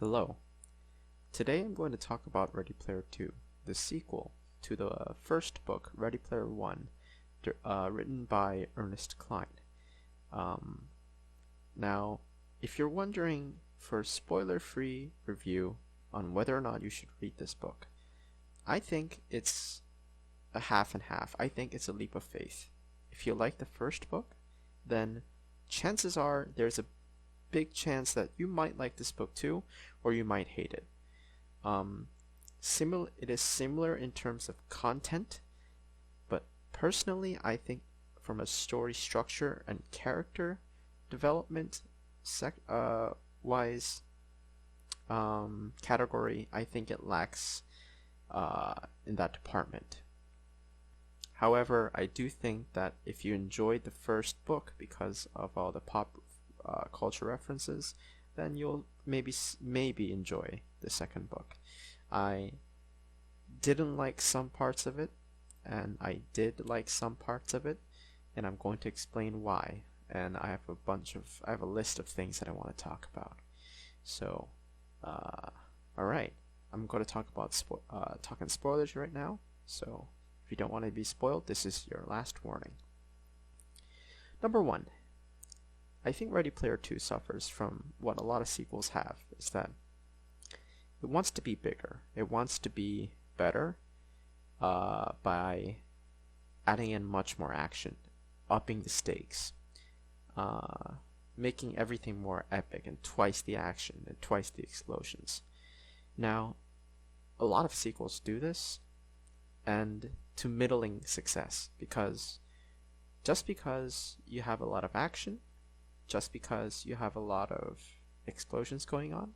Hello. Today I'm going to talk about Ready Player 2, the sequel to the first book, Ready Player 1, written by Ernest Cline. Now, if you're wondering for a spoiler-free review on whether or not you should read this book, I think it's a half and half. I think it's a leap of faith. If you like the first book, then chances are there's a big chance that you might like this book too, or you might hate it. It is similar in terms of content, but personally, I think from a story structure and character development wise category, I think it lacks in that department. However, I do think that if you enjoyed the first book because of all the pop culture references, then you'll maybe enjoy the second book. I didn't like some parts of it, and I did like some parts of it, and I'm going to explain why. And I have a list of things that I want to talk about. So, all right, I'm going to talk about talking spoilers right now. So, if you don't want to be spoiled, this is your last warning. Number 1. I think Ready Player 2 suffers from what a lot of sequels have, is that it wants to be bigger. It wants to be better by adding in much more action, upping the stakes, making everything more epic and twice the action and twice the explosions. Now, a lot of sequels do this, and to middling success, because just because you have a lot of action, just because you have a lot of explosions going on,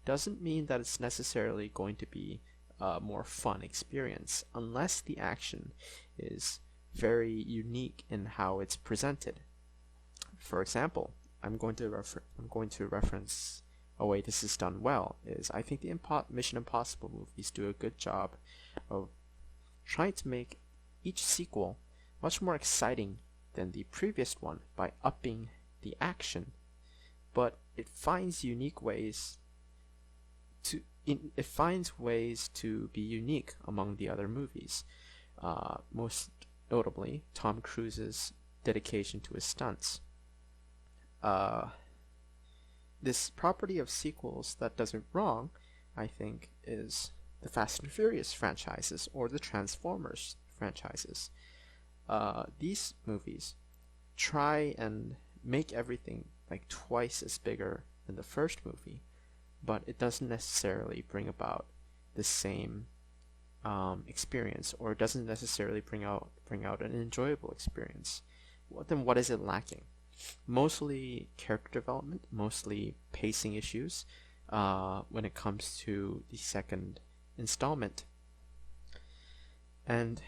doesn't mean that it's necessarily going to be a more fun experience unless the action is very unique in how it's presented. For example, I'm going to reference a way this is done well is I think the Mission Impossible movies do a good job of trying to make each sequel much more exciting than the previous one by upping the action, but it finds ways to be unique among the other movies. Most notably, Tom Cruise's dedication to his stunts. This property of sequels that does it wrong, I think, is the Fast and Furious franchises or the Transformers franchises. These movies try and make everything like twice as bigger than the first movie, but it doesn't necessarily bring about the same experience, or it doesn't necessarily bring out an enjoyable experience. Then what is it lacking? Mostly character development, mostly pacing issues when it comes to the second installment. And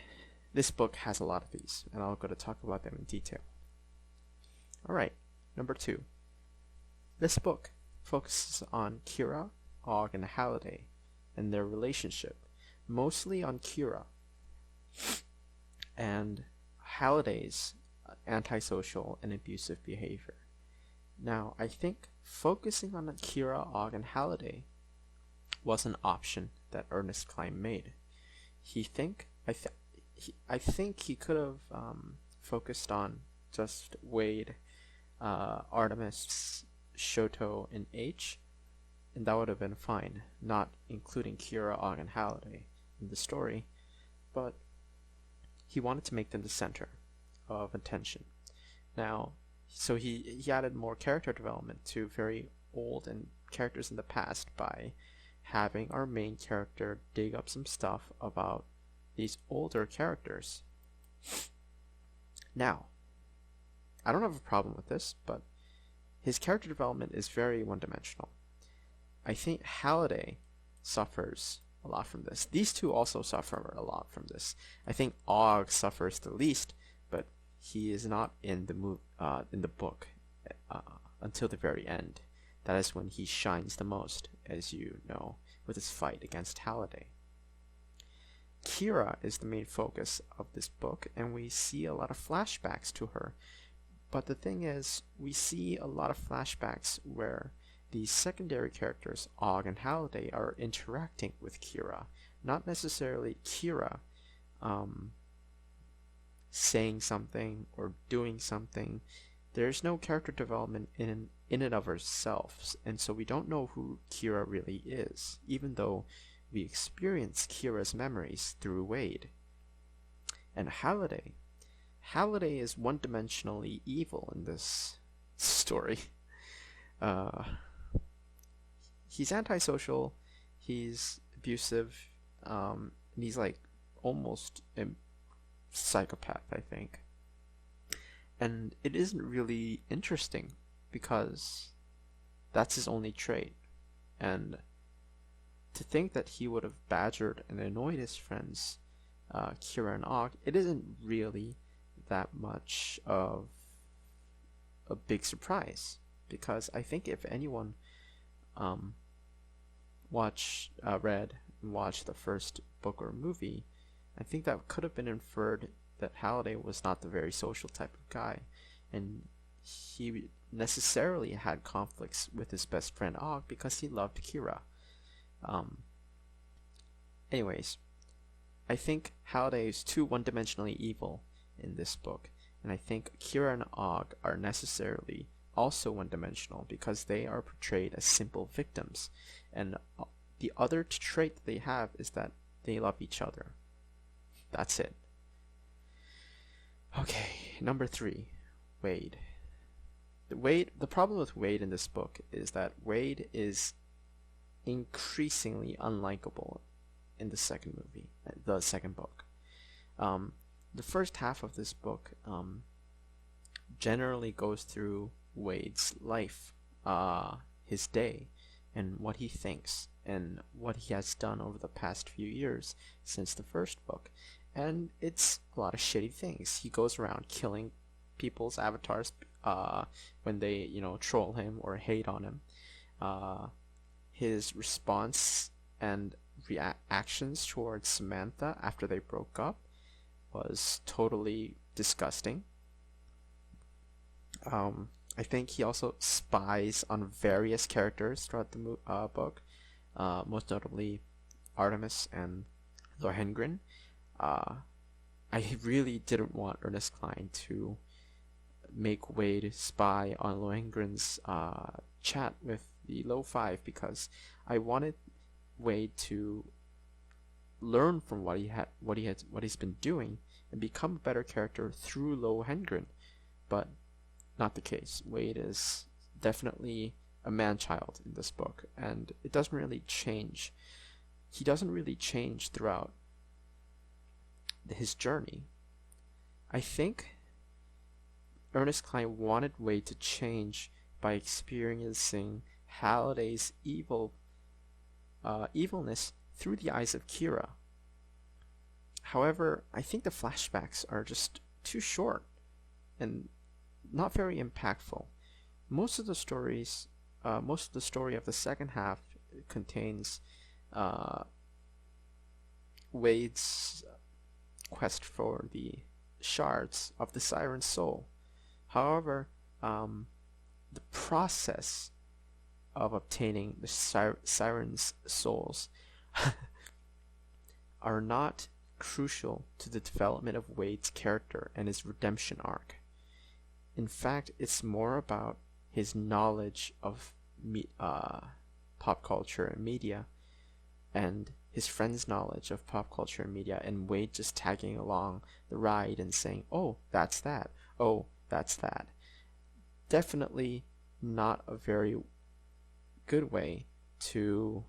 this book has a lot of these, and I'll go to talk about them in detail. Alright, number 2. This book focuses on Kira, Og, and Halliday and their relationship, mostly on Kira and Halliday's antisocial and abusive behavior. Now, I think focusing on Kira, Og, and Halliday was an option that Ernest Cline made. I think he could have focused on just Wade, Artemis, Shoto, and H, and that would have been fine, not including Kira, Og, and Halliday in the story, but he wanted to make them the center of attention. Now, so he added more character development to very old and characters in the past by having our main character dig up some stuff about these older characters. Now, I don't have a problem with this, but his character development is very one-dimensional. I think Halliday suffers a lot from this. These two also suffer a lot from this. I think Og suffers the least, but he is not in the book until the very end. That is when he shines the most, as you know, with his fight against Halliday. Kira is the main focus of this book, and we see a lot of flashbacks to her. But the thing is, we see a lot of flashbacks where the secondary characters, Og and Halliday, are interacting with Kira, not necessarily Kira saying something or doing something. There's no character development in and of ourselves, and so we don't know who Kira really is, even though we experience Kira's memories through Wade. And Halliday is one-dimensionally evil in this story. He's antisocial, he's abusive, and he's like almost a psychopath, I think. And it isn't really interesting because that's his only trait. And to think that he would have badgered and annoyed his friends, Kira and Og, it isn't really that much of a big surprise, because I think if anyone read and watched the first book or movie, I think that could have been inferred that Halliday was not the very social type of guy, and he necessarily had conflicts with his best friend Og because he loved Kira. Anyways, I think Halliday is too one-dimensionally evil in this book, and I think Kira and Og are necessarily also one-dimensional because they are portrayed as simple victims, and the other trait that they have is that they love each other. That's it. Okay, number 3, Wade. The problem with Wade in this book is that Wade is increasingly unlikable in the second book. The first half of this book generally goes through Wade's life, his day, and what he thinks, and what he has done over the past few years since the first book. And it's a lot of shitty things. He goes around killing people's avatars when they, troll him or hate on him. His response and reactions towards Samantha after they broke up was totally disgusting. I think he also spies on various characters throughout the book, most notably Artemis and Lohengrin. I really didn't want Ernest Cline to make Wade spy on Lohengrin's chat with the Low Five, because I wanted Wade to learn from what he's been doing and become a better character through Lohengrin, but not the case. Wade is definitely a man-child in this book, and it doesn't really change. He doesn't really change throughout his journey. I think Ernest Cline wanted Wade to change by experiencing Halliday's evilness through the eyes of Kira. However, I think the flashbacks are just too short and not very impactful. Most of the story of the second half contains Wade's quest for the shards of the Siren's soul. However, the process of obtaining the Siren's souls are not crucial to the development of Wade's character and his redemption arc. In fact, it's more about his knowledge of pop culture and media, and his friend's knowledge of pop culture and media, and Wade just tagging along the ride and saying, "Oh, that's that. Oh, that's that." Definitely not a very good way to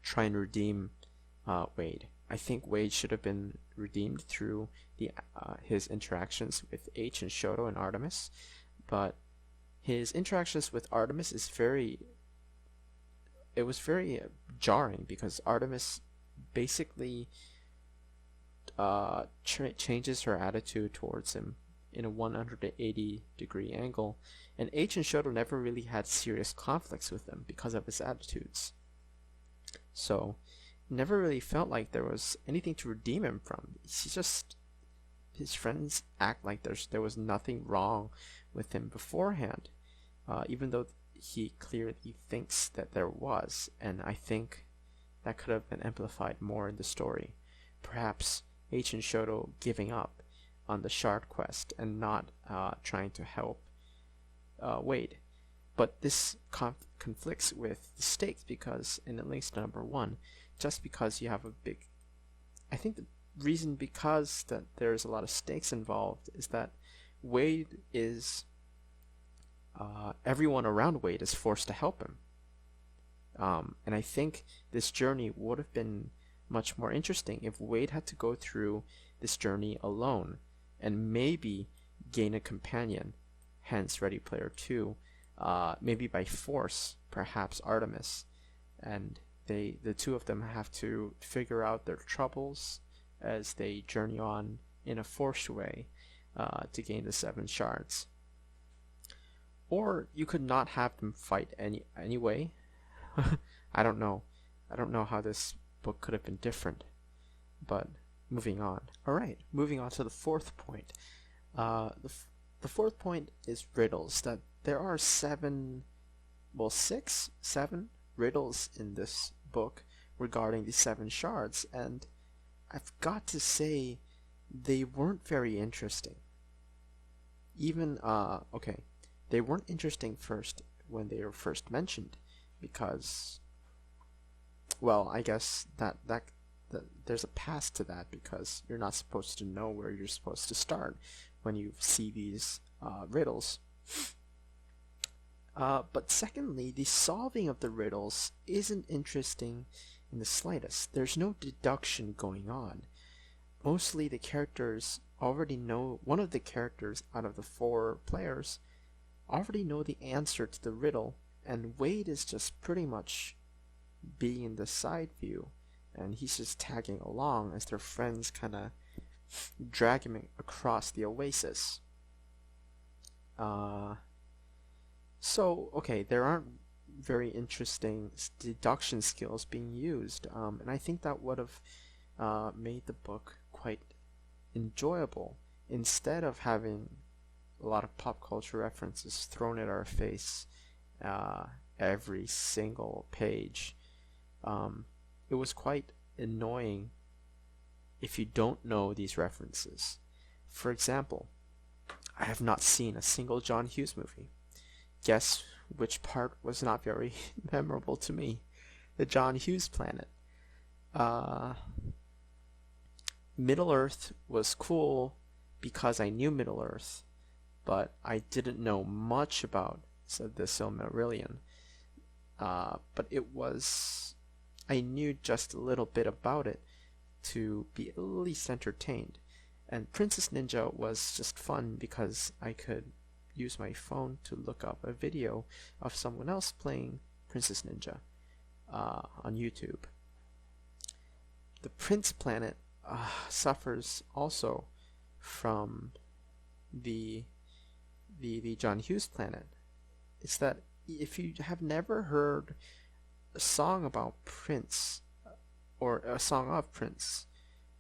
try and redeem Wade. I think Wade should have been redeemed through his interactions with H and Shoto and Artemis, but his interactions with Artemis was very jarring, because Artemis basically changes her attitude towards him in a 180-degree angle, and H and Shoto never really had serious conflicts with him because of his attitudes. So never really felt like there was anything to redeem him from. His friends act like there was nothing wrong with him beforehand, even though he clearly thinks that there was, and I think that could have been amplified more in the story. Perhaps H and Shoto giving up on the shard quest and not trying to help Wade. But this conflicts with the stakes because in at least number 1, just because you have a big... I think the reason because that there's a lot of stakes involved is that Wade is... everyone around Wade is forced to help him. And I think this journey would have been much more interesting if Wade had to go through this journey alone and maybe gain a companion, hence Ready Player 2, maybe by force, perhaps Artemis, and the two of them have to figure out their troubles as they journey on in a forced way to gain the 7 shards. Or you could not have them fight anyway. I don't know how this book could have been different, but moving on. Alright, moving on to the 4th point. The 4th point is riddles. That there are 7 riddles in this book regarding the 7 shards, and I've got to say they weren't very interesting. Even, they weren't interesting first when they were first mentioned, because, well, I guess that there's a past to that, because you're not supposed to know where you're supposed to start when you see these riddles. But secondly, the solving of the riddles isn't interesting in the slightest. There's no deduction going on. Mostly the characters already know, one of the characters out of the 4 players already know the answer to the riddle, and Wade is just pretty much being in the side view, and he's just tagging along as their friends kind of drag him across the oasis. So, okay, there aren't very interesting deduction skills being used, and I think that would have made the book quite enjoyable, instead of having a lot of pop culture references thrown at our face every single page. It was quite annoying if you don't know these references. For example, I have not seen a single John Hughes movie. Guess which part was not very memorable to me? The John Hughes planet. Middle-earth was cool because I knew Middle-earth, but I didn't know much about the Silmarillion. But I knew just a little bit about it to be at least entertained. And Princess Ninja was just fun because I could use my phone to look up a video of someone else playing Princess Ninja on YouTube. The Prince planet suffers also from the John Hughes planet. It's that if you have never heard a song about Prince, or a song of Prince,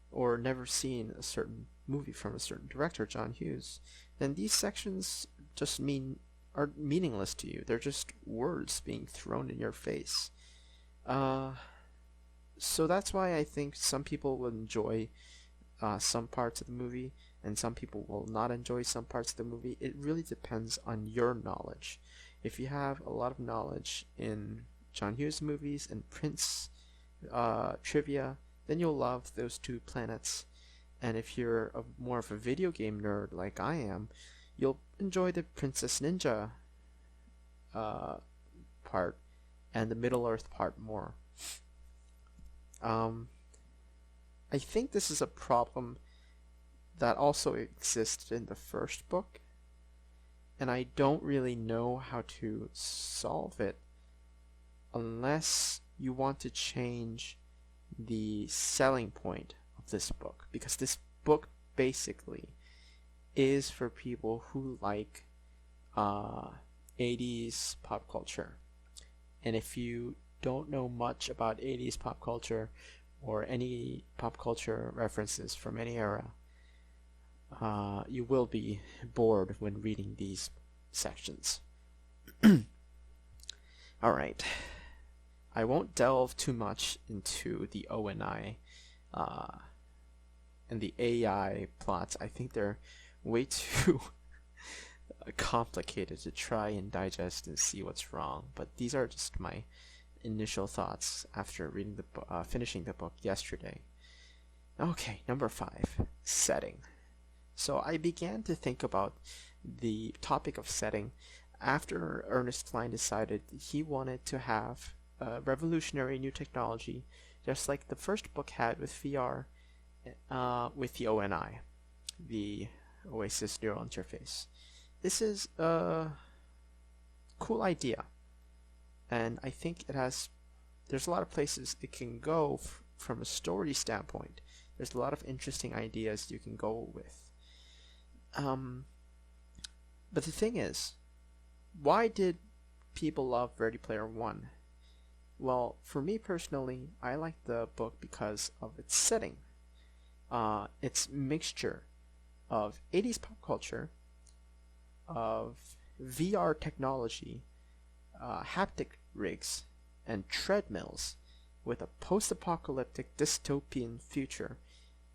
or never seen a certain movie from a certain director, John Hughes, then these sections just are meaningless to you. They're just words being thrown in your face. So that's why I think some people will enjoy some parts of the movie, and some people will not enjoy some parts of the movie. It really depends on your knowledge. If you have a lot of knowledge in John Hughes movies and Prince trivia, then you'll love those 2 planets. And if you're more of a video game nerd like I am, you'll enjoy the Princess Ninja part and the Middle-earth part more. I think this is a problem that also existed in the first book, and I don't really know how to solve it unless you want to change the selling point of this book, because this book basically is for people who like 80s pop culture. And if you don't know much about 80s pop culture or any pop culture references from any era, you will be bored when reading these sections. Alright, I won't delve too much into the ONI and the AI plots. I think they're way too complicated to try and digest and see what's wrong. But these are just my initial thoughts after reading finishing the book yesterday. Okay, number 5, setting. So I began to think about the topic of setting after Ernest Cline decided he wanted to have a revolutionary new technology, just like the first book had with VR, with the ONI, the Oasis Neural Interface. This is a cool idea, and I think there's a lot of places it can go from a story standpoint. There's a lot of interesting ideas you can go with. But the thing is, why did people love Ready Player One? Well, for me personally, I like the book because of its setting. Its mixture of 80s pop culture, of VR technology, haptic rigs, and treadmills, with a post-apocalyptic dystopian future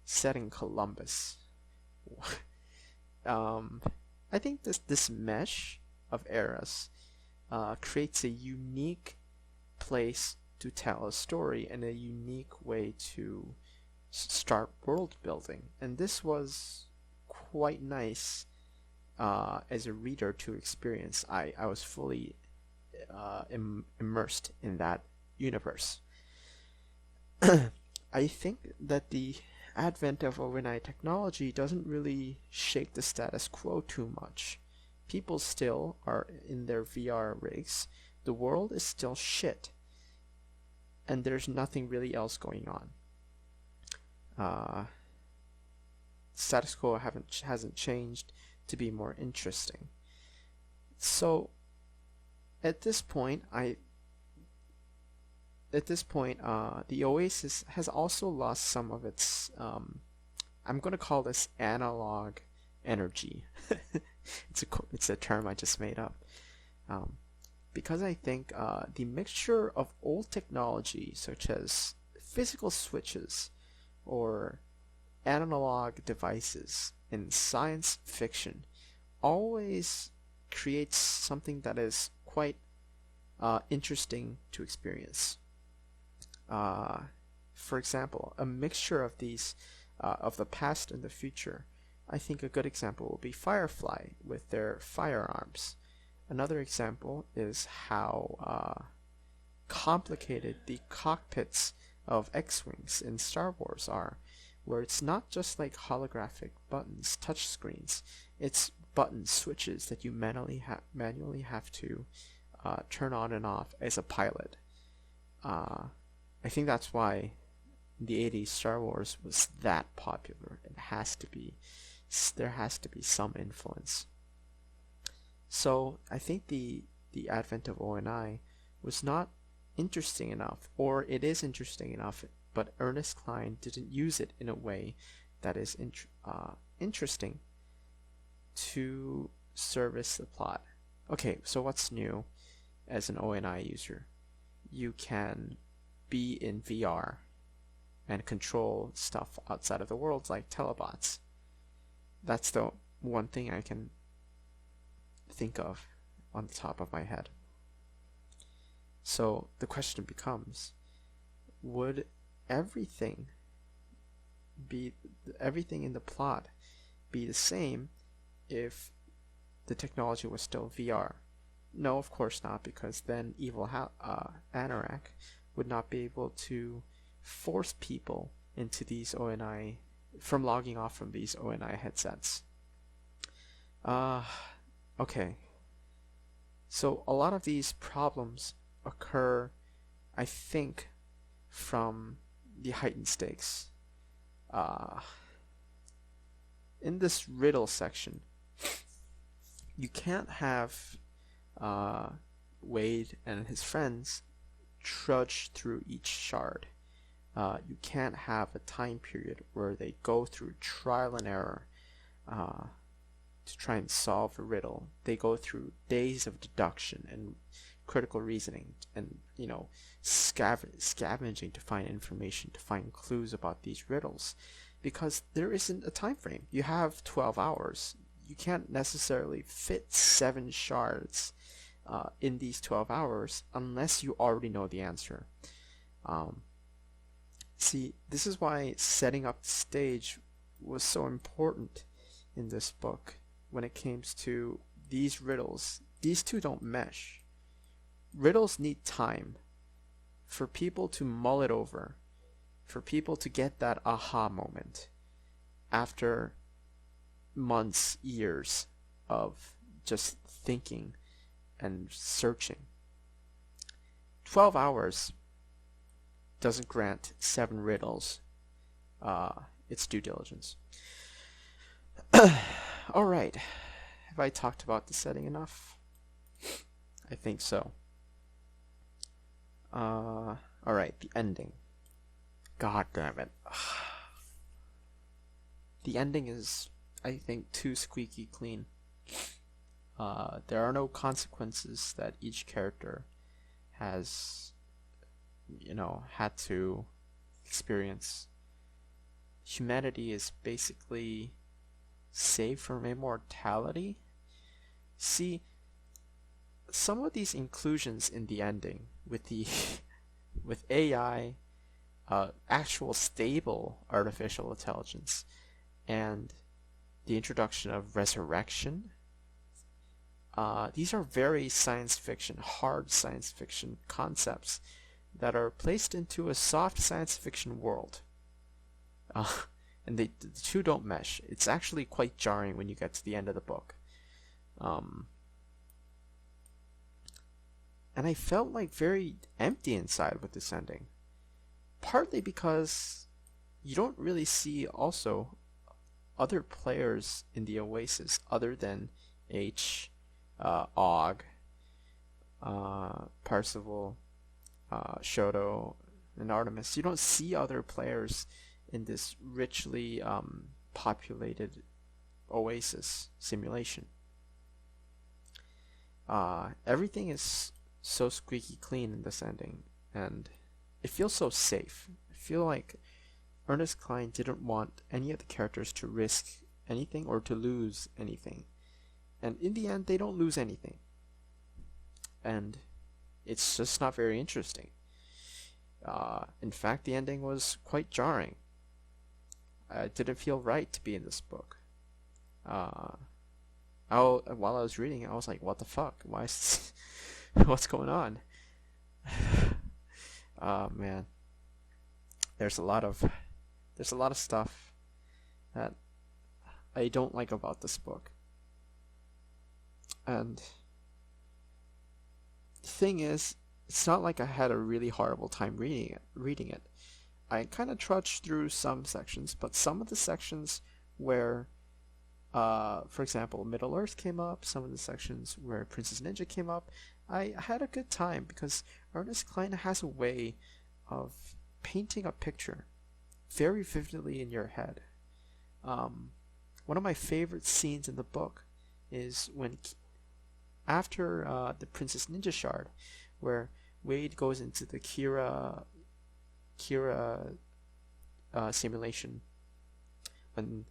set in Columbus. I think this mesh of eras creates a unique place to tell a story and a unique way to start world building. And this was quite nice as a reader to experience. I was fully immersed in that universe. I think that the advent of overnight technology doesn't really shake the status quo too much. People still are in their VR rigs. The world is still shit. And there's nothing really else going on. Status quo hasn't changed to be more interesting. So at this point, the Oasis has also lost some of its, I'm going to call this analog energy. It's a term I just made up. Because I think the mixture of old technology, such as physical switches or analog devices in science fiction, always creates something that is quite interesting to experience. For example, a mixture of these, of the past and the future. I think a good example will be Firefly with their firearms. Another example is how complicated the cockpits of X-Wings in Star Wars are, where it's not just like holographic buttons, touch screens. It's button switches that you manually have to turn on and off as a pilot. I think that's why in the 80s Star Wars was that popular. There has to be some influence. So I think the advent of ONI was not interesting enough, or it is interesting enough, but Ernest Cline didn't use it in a way that is interesting to service the plot. Okay, so what's new as an ONI user? You can be in VR and control stuff outside of the world like telebots. That's the one thing I can think of on the top of my head. So the question becomes, would everything in the plot be the same if the technology was still VR? No, of course not, because then evil Anorak would not be able to force people into these ONI from logging off from these ONI headsets. Okay. So a lot of these problems occur, I think, from the heightened stakes. In this riddle section, you can't have Wade and his friends trudge through each shard. You can't have a time period where they go through trial and error to try and solve a riddle. They go through days of deduction and critical reasoning and, scavenging to find information, to find clues about these riddles, because there isn't a time frame. You have 12 hours. You can't necessarily fit 7 shards in these 12 hours unless you already know the answer. See, this is why setting up the stage was so important in this book when it came to these riddles. These two don't mesh. Riddles need time for people to mull it over, for people to get that aha moment after months, years of just thinking and searching. 12 hours doesn't grant 7 riddles its due diligence. Alright, have I talked about the setting enough? I think so. Alright, the ending. God damn it. The ending is, I think, too squeaky clean. There are no consequences that each character has, had to experience. Humanity is basically saved from immortality. See, some of these inclusions in the ending with with AI, actual stable artificial intelligence, and the introduction of resurrection, these are very science fiction, hard science fiction concepts that are placed into a soft science fiction world. And the two don't mesh. It's actually quite jarring when you get to the end of the book. And I felt like very empty inside with this ending. Partly because you don't really see also other players in the Oasis other than H, Og, Parzival, Shoto, and Artemis. You don't see other players in this richly populated Oasis simulation. Everything is so squeaky clean in this ending, and it feels so safe. I feel like Ernest Cline didn't want any of the characters to risk anything or to lose anything. And in the end, they don't lose anything. And it's just not very interesting. In fact, the ending was quite jarring. It didn't feel right to be in this book. While I was reading it, I was like, what the fuck? Why is what's going on? Man. There's a lot of stuff that I don't like about this book. And the thing is, it's not like I had a really horrible time reading it. I kind of trudged through some sections, but some of the sections where, for example, Middle Earth came up, some of the sections where Princess Ninja came up, I had a good time because Ernest Cline has a way of painting a picture very vividly in your head. One of my favorite scenes in the book is when, after the Princess Ninja Shard, where Wade goes into the Kira simulation when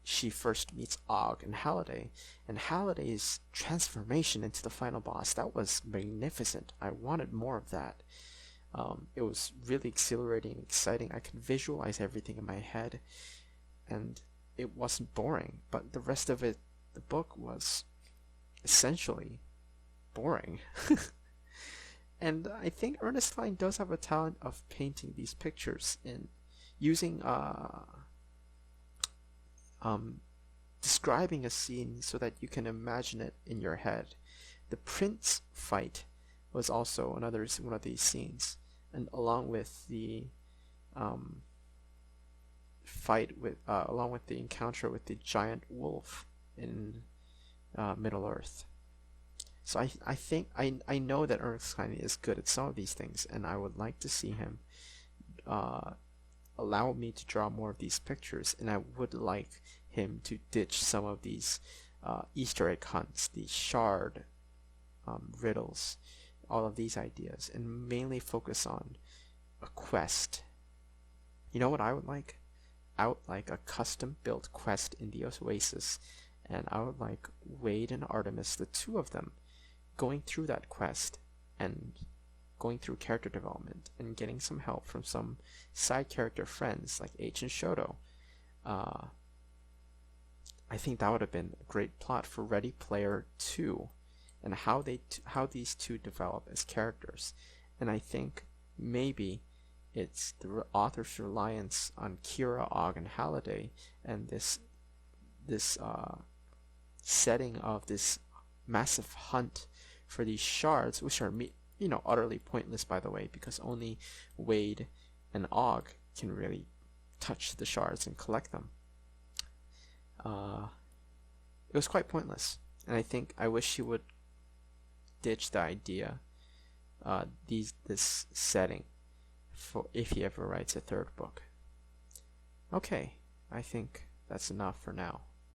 she first meets Og and Halliday, and Halliday's transformation into the final boss, that was magnificent. I wanted more of that. It was really exhilarating and exciting. I could visualize everything in my head, and it wasn't boring, but the rest of it, the book, was essentially boring. And I think Ernest Cline does have a talent of painting these pictures in using describing a scene so that you can imagine it in your head. The Prince fight was also one of these scenes, and along with the along with the encounter with the giant wolf in Middle Earth. So I think I know that Ernest Cline is good at some of these things, and I would like to see him allow me to draw more of these pictures, and I would like him to ditch some of these Easter egg hunts, these shard riddles, all of these ideas and mainly focus on a quest. You know what I would like? I would like a custom-built quest in the Oasis, and I would like Wade and Artemis, the two of them, going through that quest and going through character development and getting some help from some side character friends like H and Shoto. I think that would have been a great plot for Ready Player 2 and how these two develop as characters. And I think maybe it's the author's reliance on Kira, Og, and Halliday and this setting of this massive hunt for these shards, which are utterly pointless, by the way, because only Wade and Og can really touch the shards and collect them. It was quite pointless, and I wish he would ditch the idea, this setting, for if he ever writes a third book. Okay, I think that's enough for now.